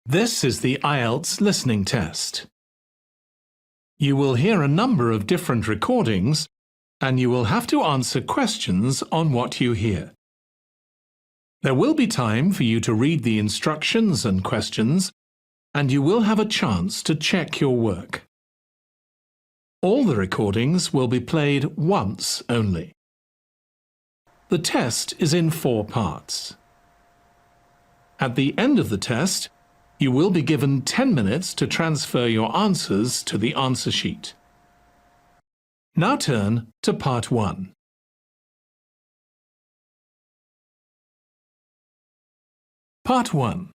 This is the Ielts listening test. You will hear a number of different recordings and you will have to answer questions on what you hear. There will be time for you to read the instructions and questions, and you will have a chance to check your work. All the recordings will be played once only. The test is in 4 parts. At the end of the test, you will be given 10 minutes to transfer your answers to the answer sheet. Now turn to Part 1. Part 1.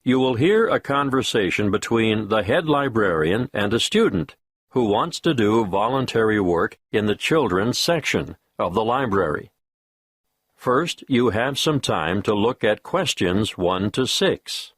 You will hear a conversation between the head librarian and a student who wants to do voluntary work in the children's section of the library. First, you have some time to look at questions 1 to 6.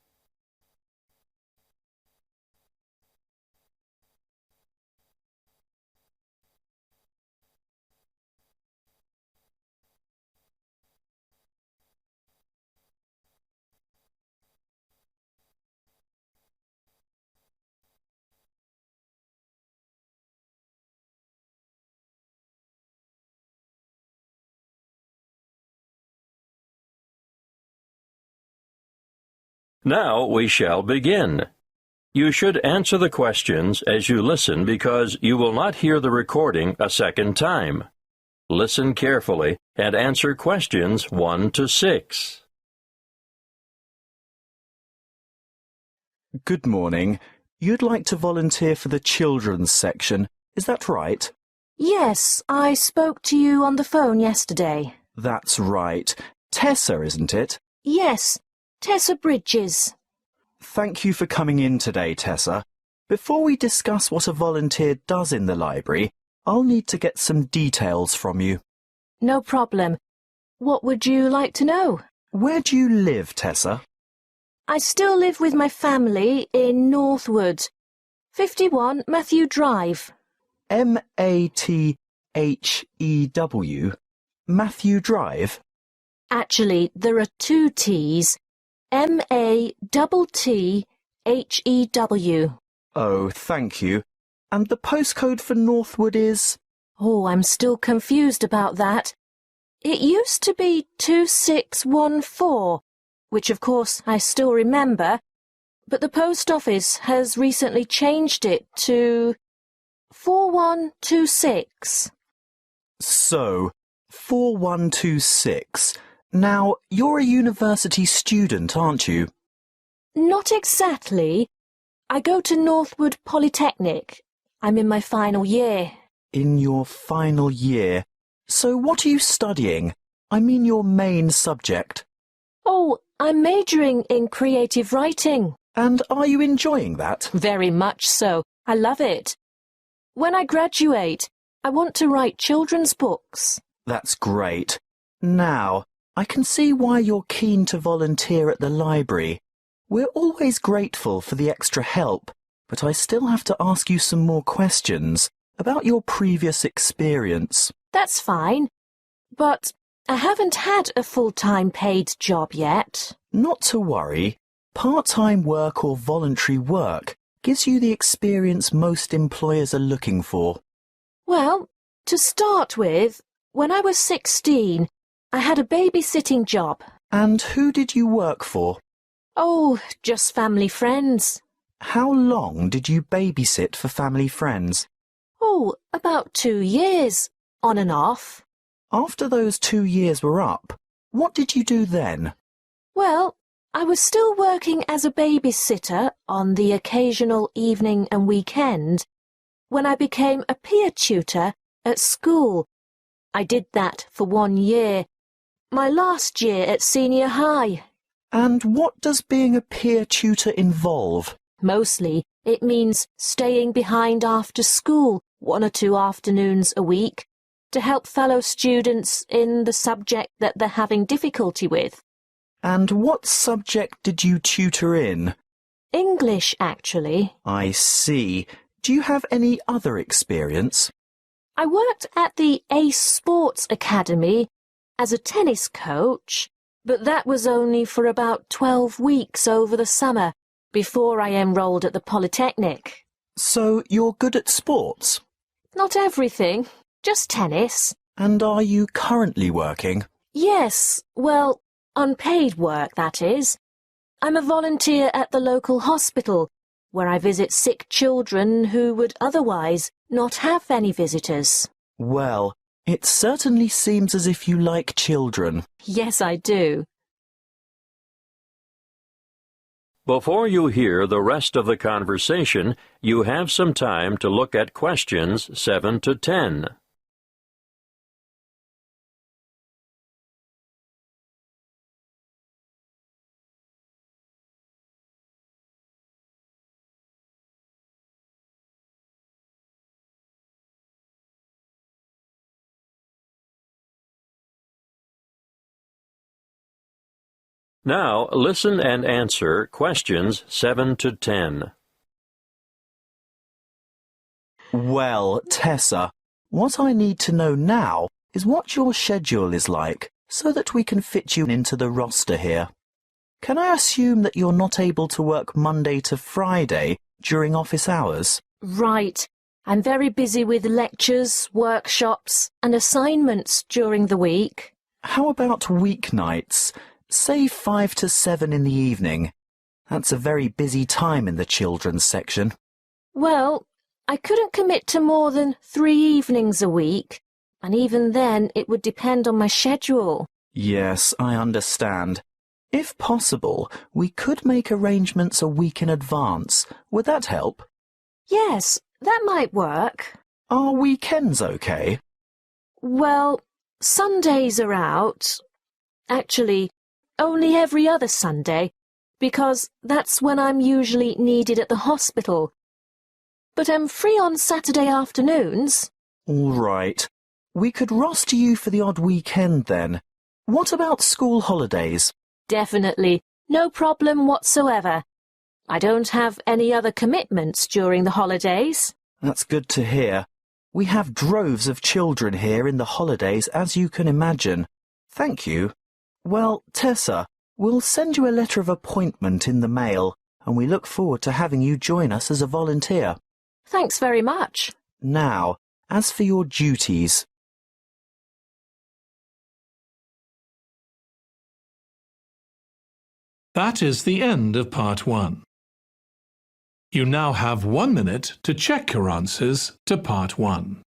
Now we shall begin. You should answer the questions as you listen because you will not hear the recording a second time. Listen carefully and answer questions 1 to 6. Good morning. You'd like to volunteer for the children's section, is that right? Yes, I spoke to you on the phone yesterday. That's right. Tessa, isn't it? Yes, Tessa Bridges. Thank you for coming in today, Tessa. Before we discuss what a volunteer does in the library, I'll need to get some details from you. No problem. What would you like to know? Where do you live, Tessa? I still live with my family in Northwood, 51 Matthew Drive. M-A-T-H-E-W? Matthew Drive? Actually, there are 2 T's. M-A-T-T-H-E-W. Oh, thank you. And the postcode for Northwood is? Oh, I'm still confused about that. It used to be 2614, which of course I still remember, but the post office has recently changed it to 4126. So, 4126. Now, you're a university student, aren't you? Not exactly. I go to Northwood Polytechnic. I'm in my final year. In your final year. So what are you studying? I mean your main subject. Oh, I'm majoring in creative writing. And are you enjoying that? Very much so. I love it. When I graduate, I want to write children's books. That's great. Now, I can see why you're keen to volunteer at the library. We're always grateful for the extra help, but I still have to ask you some more questions about your previous experience. That's fine, but I haven't had a full-time paid job yet. Not to worry. Part-time work or voluntary work gives you the experience most employers are looking for. Well, to start with, when I was 16, I had a babysitting job. And who did you work for? Oh, just family friends. How long did you babysit for family friends? Oh, about 2 years, on and off. After those 2 years were up, what did you do then? Well, I was still working as a babysitter on the occasional evening and weekend when I became a peer tutor at school. I did that for 1 year, my last year at senior high. And what does being a peer tutor involve? Mostly, it means staying behind after school 1 or 2 afternoons a week to help fellow students in the subject that they're having difficulty with. And what subject did you tutor in? English, actually. I see. Do you have any other experience? I worked at the Ace Sports Academy as a tennis coach, but that was only for about 12 weeks over the summer, before I enrolled at the Polytechnic. So you're good at sports? Not everything, just tennis. And are you currently working? Yes, well, unpaid work, that is. I'm a volunteer at the local hospital, where I visit sick children who would otherwise not have any visitors. Well, it certainly seems as if you like children. Yes, I do. Before you hear the rest of the conversation, you have some time to look at questions 7 to 10. Now, listen and answer questions 7 to 10. Well, Tessa, what I need to know now is what your schedule is like, so that we can fit you into the roster here. Can I assume that you're not able to work Monday to Friday during office hours? Right. I'm very busy with lectures, workshops, and assignments during the week. How about weeknights? Say 5 to 7 in the evening. That's a very busy time in the children's section. Well, I couldn't commit to more than 3 evenings a week, and even then it would depend on my schedule. Yes, I understand. If possible, we could make arrangements a week in advance. Would that help? Yes, that might work. Are weekends okay? Well, Sundays are out. Actually, only every other Sunday, because that's when I'm usually needed at the hospital. But I'm free on Saturday afternoons. All right. We could roster you for the odd weekend then. What about school holidays? Definitely. No problem whatsoever. I don't have any other commitments during the holidays. That's good to hear. We have droves of children here in the holidays, as you can imagine. Thank you. Well, Tessa, we'll send you a letter of appointment in the mail, and we look forward to having you join us as a volunteer. Thanks very much. Now, as for your duties. That is the end of Part 1. You now have 1 minute to check your answers to Part 1.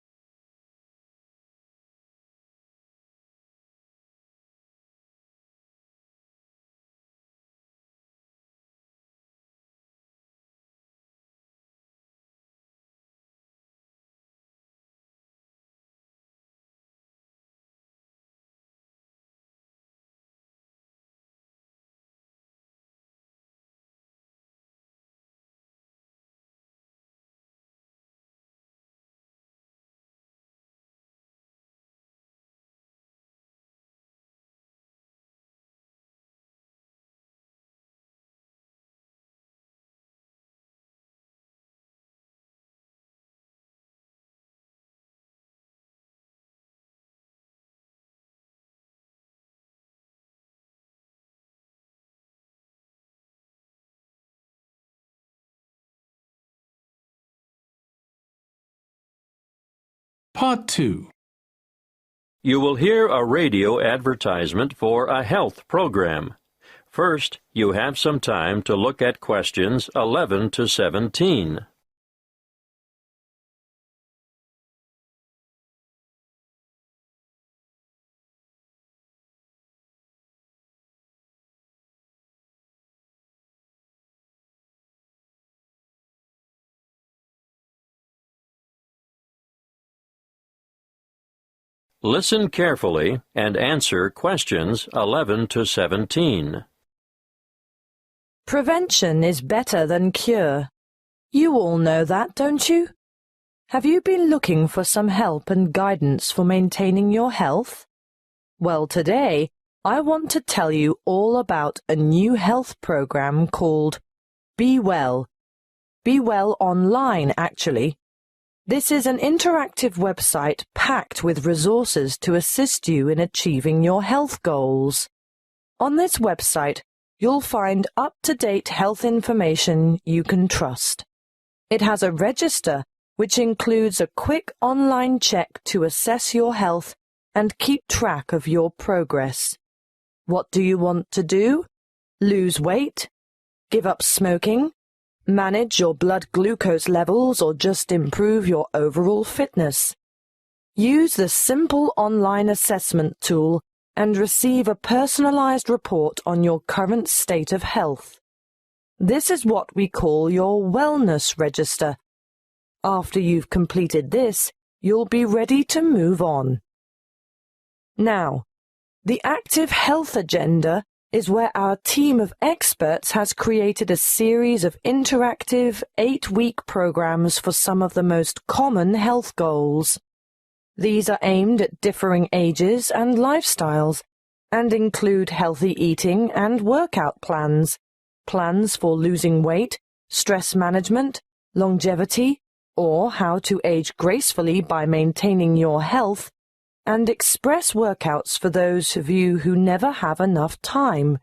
Part 2. You will hear a radio advertisement for a health program. First, you have some time to look at questions 11 to 17. Listen carefully and answer questions 11 to 17. Prevention is better than cure. You all know that, don't you? Have you been looking for some help and guidance for maintaining your health? Well, today, I want to tell you all about a new health program called Be Well. Be Well Online, actually. This is an interactive website packed with resources to assist you in achieving your health goals. On this website, you'll find up-to-date health information you can trust. It has a register which includes a quick online check to assess your health and keep track of your progress. What do you want to do? Lose weight? Give up smoking? Manage your blood glucose levels or just improve your overall fitness? Use the simple online assessment tool and receive a personalized report on your current state of health. This is what we call your wellness register. After you've completed this, you'll be ready to move on. Now, the Active Health Agenda is where our team of experts has created a series of interactive 8-week programs for some of the most common health goals. These are aimed at differing ages and lifestyles and include healthy eating and workout plans, plans for losing weight, stress management, longevity, or how to age gracefully by maintaining your health, and express workouts for those of you who never have enough time.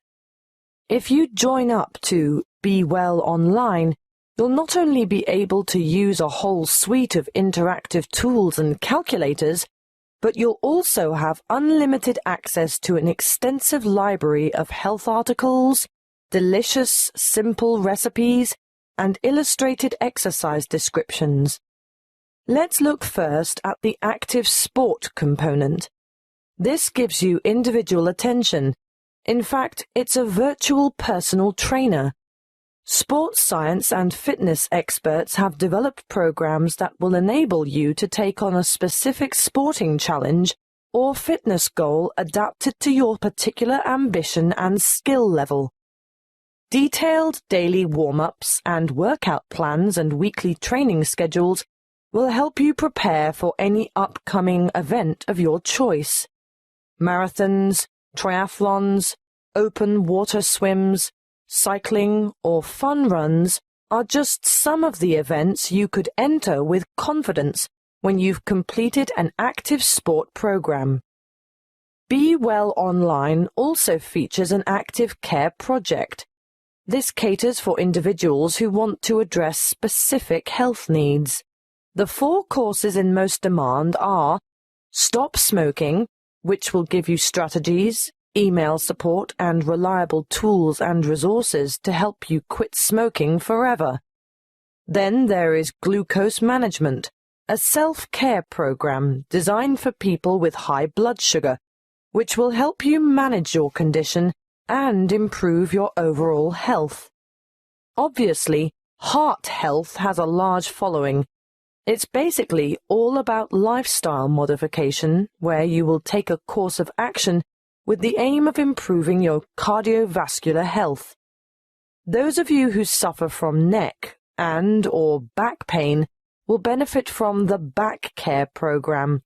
If you join up to Be Well Online, you'll not only be able to use a whole suite of interactive tools and calculators, but you'll also have unlimited access to an extensive library of health articles, delicious, simple recipes, and illustrated exercise descriptions. Let's look first at the active sport component. This gives you individual attention. In fact, it's a virtual personal trainer. Sports science and fitness experts have developed programs that will enable you to take on a specific sporting challenge or fitness goal adapted to your particular ambition and skill level. Detailed daily warm-ups and workout plans and weekly training schedules will help you prepare for any upcoming event of your choice. Marathons, triathlons, open water swims, cycling, or fun runs are just some of the events you could enter with confidence when you've completed an active sport program. Be Well Online also features an active care project. This caters for individuals who want to address specific health needs. The 4 courses in most demand are Stop Smoking, which will give you strategies, email support, and reliable tools and resources to help you quit smoking forever. Then there is Glucose Management, a self-care program designed for people with high blood sugar, which will help you manage your condition and improve your overall health. Obviously, heart health has a large following. It's basically all about lifestyle modification, where you will take a course of action with the aim of improving your cardiovascular health. Those of you who suffer from neck and/or back pain will benefit from the Back Care program,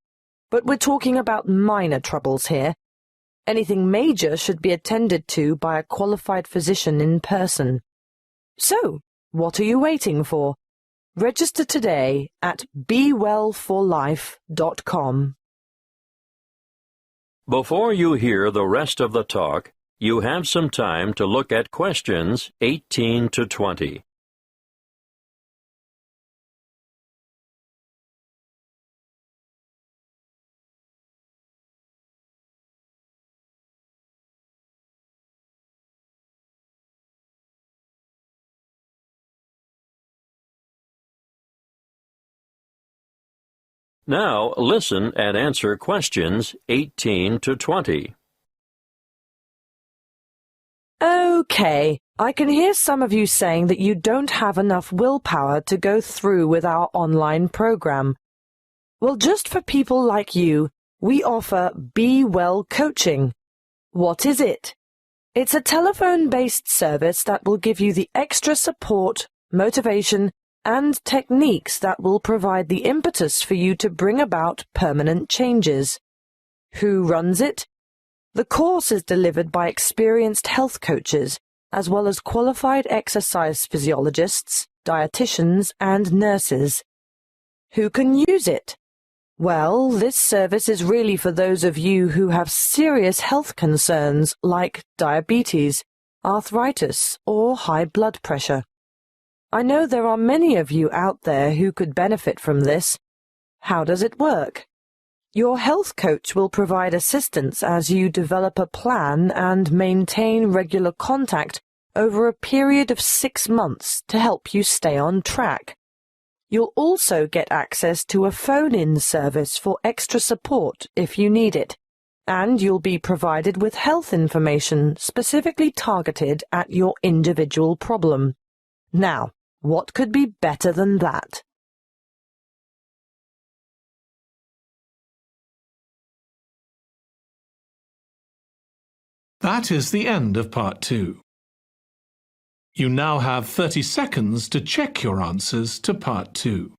but we're talking about minor troubles here. Anything major should be attended to by a qualified physician in person. So, what are you waiting for? Register today at bewellforlife.com. Before you hear the rest of the talk, you have some time to look at questions 18 to 20. Now listen and answer questions 18 to 20. Okay, I can hear some of you saying that you don't have enough willpower to go through with our online program. Well, just for people like you, we offer Be Well Coaching. What is it? It's a telephone-based service that will give you the extra support, motivation, and techniques that will provide the impetus for you to bring about permanent changes. Who runs it? The course is delivered by experienced health coaches, as well as qualified exercise physiologists, dietitians, and nurses. Who can use it? Well, this service is really for those of you who have serious health concerns like diabetes, arthritis, or high blood pressure. I know there are many of you out there who could benefit from this. How does it work? Your health coach will provide assistance as you develop a plan and maintain regular contact over a period of 6 months to help you stay on track. You'll also get access to a phone-in service for extra support if you need it, and you'll be provided with health information specifically targeted at your individual problem. Now, what could be better than that? That is the end of Part 2. You now have 30 seconds to check your answers to Part 2.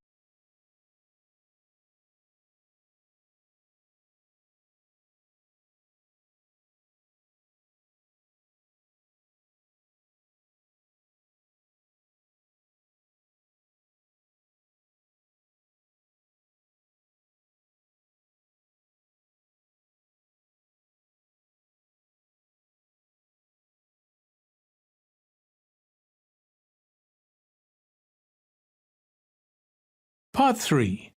Part 3.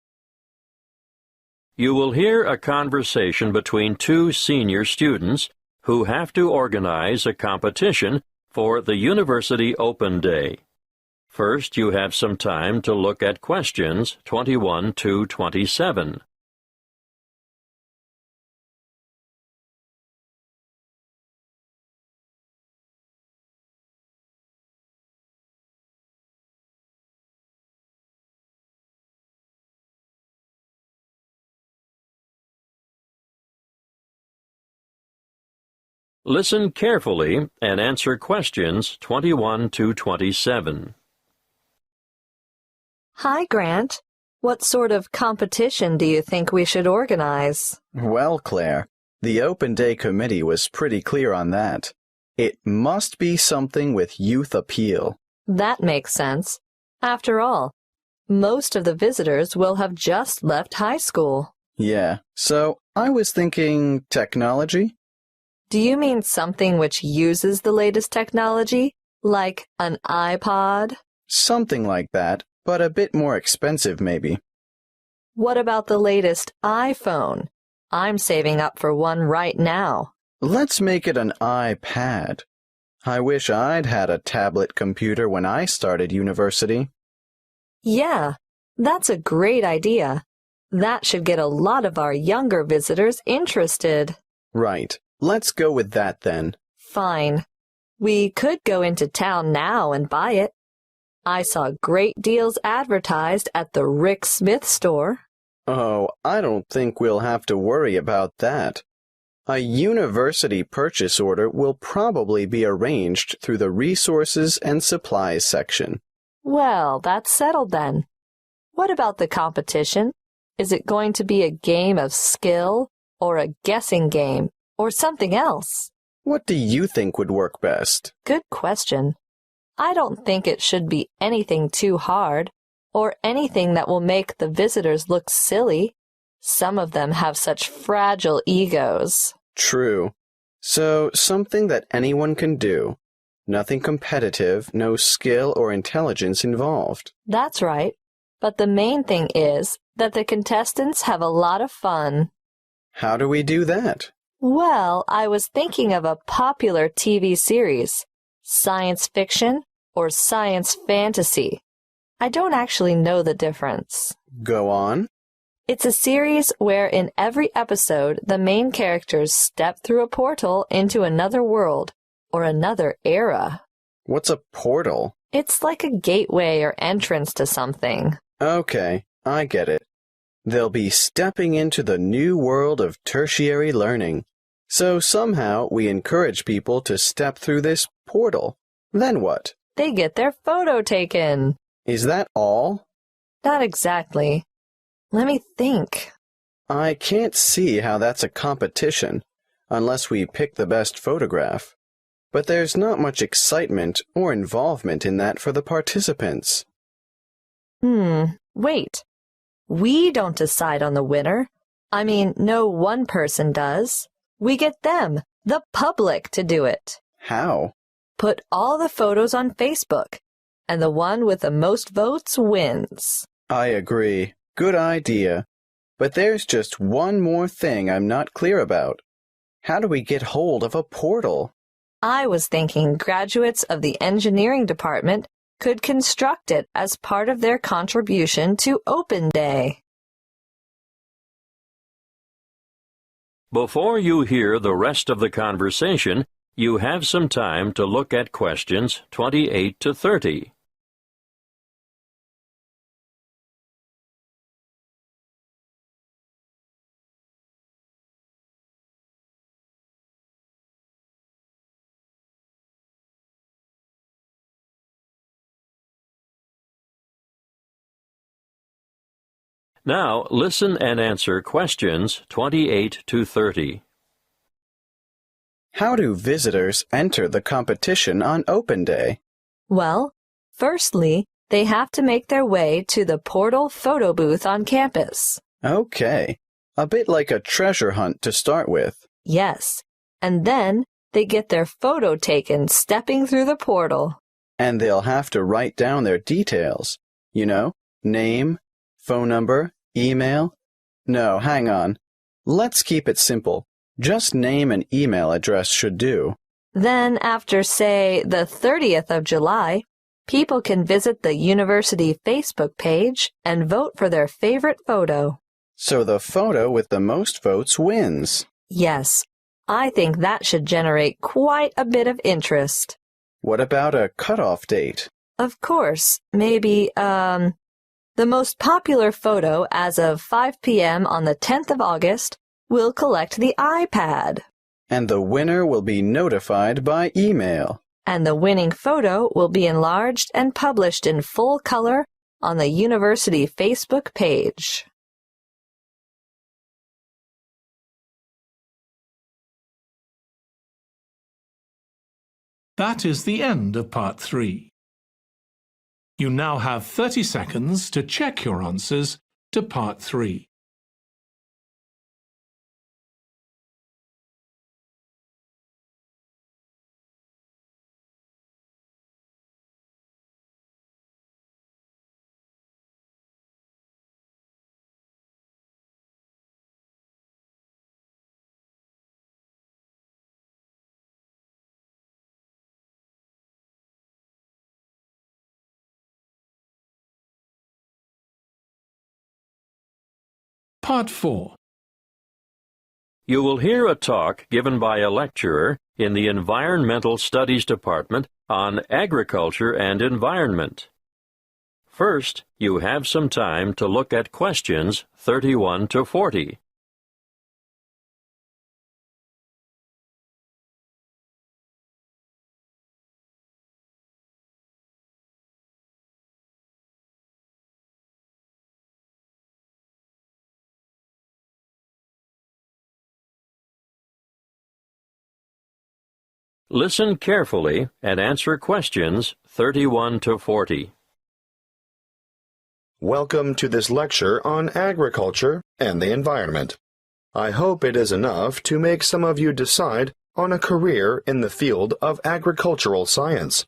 You will hear a conversation between two senior students who have to organize a competition for the University Open Day. First, you have some time to look at questions 21 to 27. Listen carefully and answer questions 21 to 27. Hi, Grant. What sort of competition do you think we should organize? Well, Claire, the Open Day Committee was pretty clear on that. It must be something with youth appeal. That makes sense. After all, most of the visitors will have just left high school. Yeah, so I was thinking technology? Do you mean something which uses the latest technology, like an iPod? Something like that, but a bit more expensive maybe. What about the latest iPhone? I'm saving up for one right now. Let's make it an iPad. I wish I'd had a tablet computer when I started university. Yeah, that's a great idea. That should get a lot of our younger visitors interested. Right. Let's go with that then. Fine. We could go into town now and buy it. I saw great deals advertised at the Rick Smith store. Oh, I don't think we'll have to worry about that. A university purchase order will probably be arranged through the Resources and Supplies section. Well, that's settled then. What about the competition? Is it going to be a game of skill or a guessing game or something else? What do you think would work best? Good question. I don't think it should be anything too hard or anything that will make the visitors look silly. Some of them have such fragile egos. True. So, something that anyone can do. Nothing competitive, no skill or intelligence involved. That's right. But the main thing is that the contestants have a lot of fun. How do we do that? Well, I was thinking of a popular TV series, science fiction or science fantasy. I don't actually know the difference. Go on. It's a series where in every episode the main characters step through a portal into another world or another era. What's a portal? It's like a gateway or entrance to something. Okay, I get it. They'll be stepping into the new world of tertiary learning. So somehow we encourage people to step through this portal. Then what? They get their photo taken. Is that all? Not exactly. Let me think. I can't see how that's a competition, unless we pick the best photograph. But there's not much excitement or involvement in that for the participants. Wait. We don't decide on the winner. I mean, no one person does. We get them, the public, to do it. How? Put all the photos on Facebook, and the one with the most votes wins. I agree. Good idea. But there's just one more thing I'm not clear about. How do we get hold of a portal? I was thinking graduates of the engineering department could construct it as part of their contribution to Open Day. Before you hear the rest of the conversation, you have some time to look at questions 28 to 30. Now, listen and answer questions 28 to 30. How do visitors enter the competition on Open Day? Well, firstly, they have to make their way to the portal photo booth on campus. Okay. A bit like a treasure hunt to start with. Yes, and then they get their photo taken stepping through the portal. And they'll have to write down their details. You know, name, phone number, email. No, hang on. Let's keep it simple. Just name and email address should do. Then after, say, the 30th of July, people can visit the university Facebook page and vote for their favorite photo. So the photo with the most votes wins. Yes, I think that should generate quite a bit of interest. What about a cutoff date? Of course, maybe, the most popular photo as of 5 p.m. on the 10th of August will collect the iPad. And the winner will be notified by email. And the winning photo will be enlarged and published in full color on the university Facebook page. That is the end of Part 3. You now have 30 seconds to check your answers to Part 3. Part 4. You will hear a talk given by a lecturer in the Environmental Studies Department on agriculture and environment. First, you have some time to look at questions 31 to 40. Listen carefully and answer questions 31 to 40. Welcome to this lecture on agriculture and the environment. I hope it is enough to make some of you decide on a career in the field of agricultural science.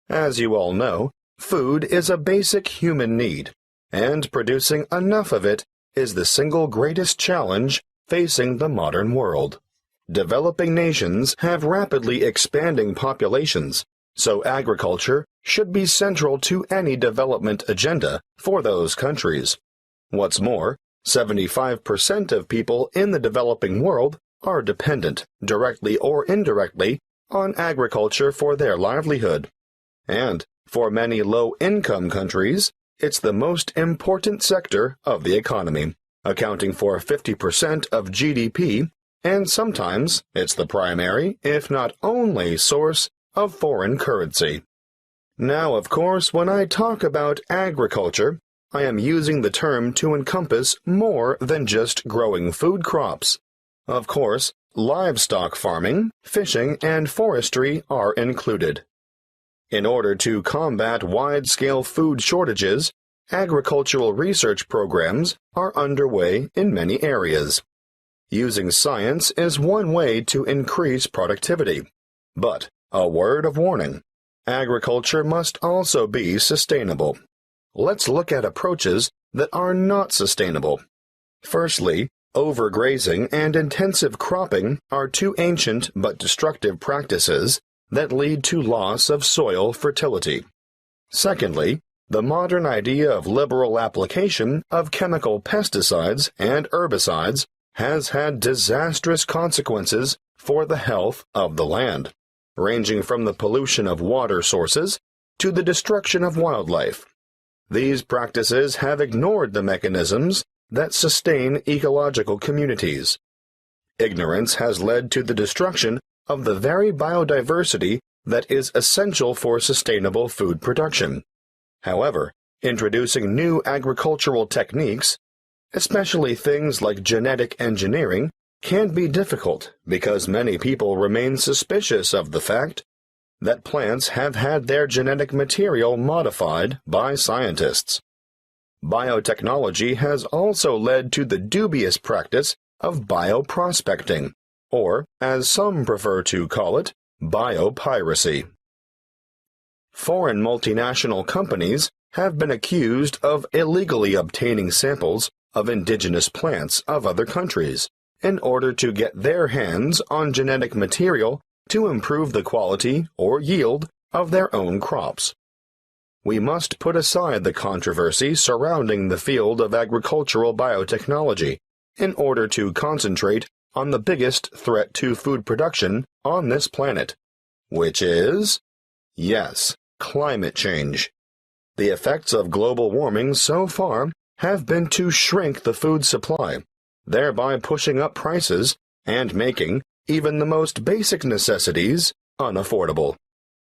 As you all know, food is a basic human need, and producing enough of it is the single greatest challenge facing the modern world. Developing nations have rapidly expanding populations, so agriculture should be central to any development agenda for those countries. What's more, 75% of people in the developing world are dependent, directly or indirectly, on agriculture for their livelihood. And for many low-income countries, it's the most important sector of the economy, accounting for 50% of GDP, and sometimes it's the primary, if not only, source of foreign currency. Now, of course, when I talk about agriculture, I am using the term to encompass more than just growing food crops. Of course, livestock farming, fishing, and forestry are included. In order to combat wide-scale food shortages, agricultural research programs are underway in many areas. Using science is one way to increase productivity. But, a word of warning, agriculture must also be sustainable. Let's look at approaches that are not sustainable. Firstly, overgrazing and intensive cropping are two ancient but destructive practices that lead to loss of soil fertility. Secondly, the modern idea of liberal application of chemical pesticides and herbicides has had disastrous consequences for the health of the land, ranging from the pollution of water sources to the destruction of wildlife. These practices have ignored the mechanisms that sustain ecological communities. Ignorance has led to the destruction of the very biodiversity that is essential for sustainable food production. However, introducing new agricultural techniques, especially things like genetic engineering, can be difficult because many people remain suspicious of the fact that plants have had their genetic material modified by scientists. Biotechnology has also led to the dubious practice of bioprospecting, or, as some prefer to call it, biopiracy. Foreign multinational companies have been accused of illegally obtaining samples of indigenous plants of other countries in order to get their hands on genetic material to improve the quality or yield of their own crops. We must put aside the controversy surrounding the field of agricultural biotechnology in order to concentrate on the biggest threat to food production on this planet, which is, yes, climate change. The effects of global warming so far have been to shrink the food supply, thereby pushing up prices and making even the most basic necessities unaffordable.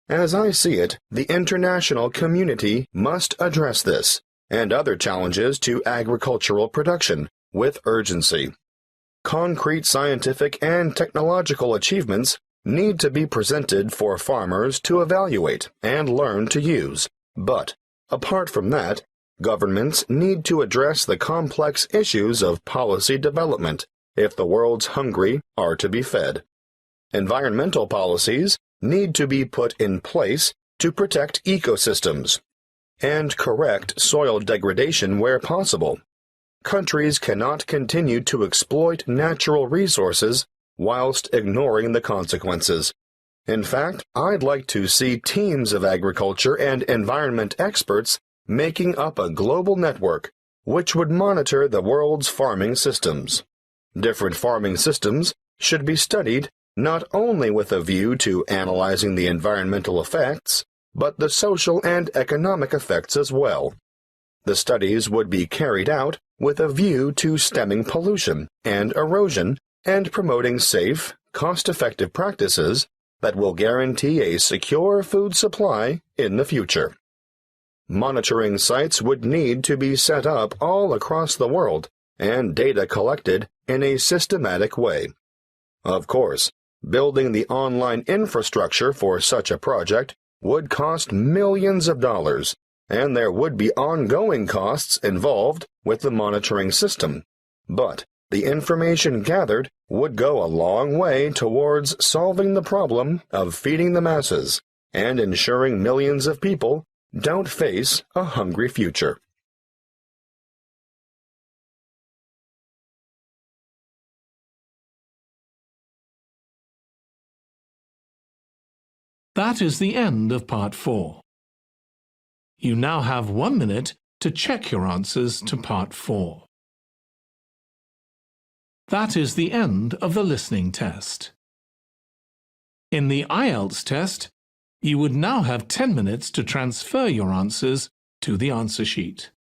As I see it, the international community must address this and other challenges to agricultural production with urgency. Concrete scientific and technological achievements need to be presented for farmers to evaluate and learn to use. But, apart from that, governments need to address the complex issues of policy development if the world's hungry are to be fed. Environmental policies need to be put in place to protect ecosystems and correct soil degradation where possible. Countries cannot continue to exploit natural resources whilst ignoring the consequences. In fact, I'd like to see teams of agriculture and environment experts making up a global network which would monitor the world's farming systems. Different farming systems should be studied not only with a view to analyzing the environmental effects, but the social and economic effects as well. The studies would be carried out with a view to stemming pollution and erosion and promoting safe, cost-effective practices that will guarantee a secure food supply in the future. Monitoring sites would need to be set up all across the world and data collected in a systematic way. Of course, building the online infrastructure for such a project would cost millions of dollars, and there would be ongoing costs involved with the monitoring system. But the information gathered would go a long way towards solving the problem of feeding the masses and ensuring millions of people don't face a hungry future. That is the end of Part 4. You now have 1 minute to check your answers to Part 4. That is the end of the listening test. In the Ielts test, you would now have 10 minutes to transfer your answers to the answer sheet.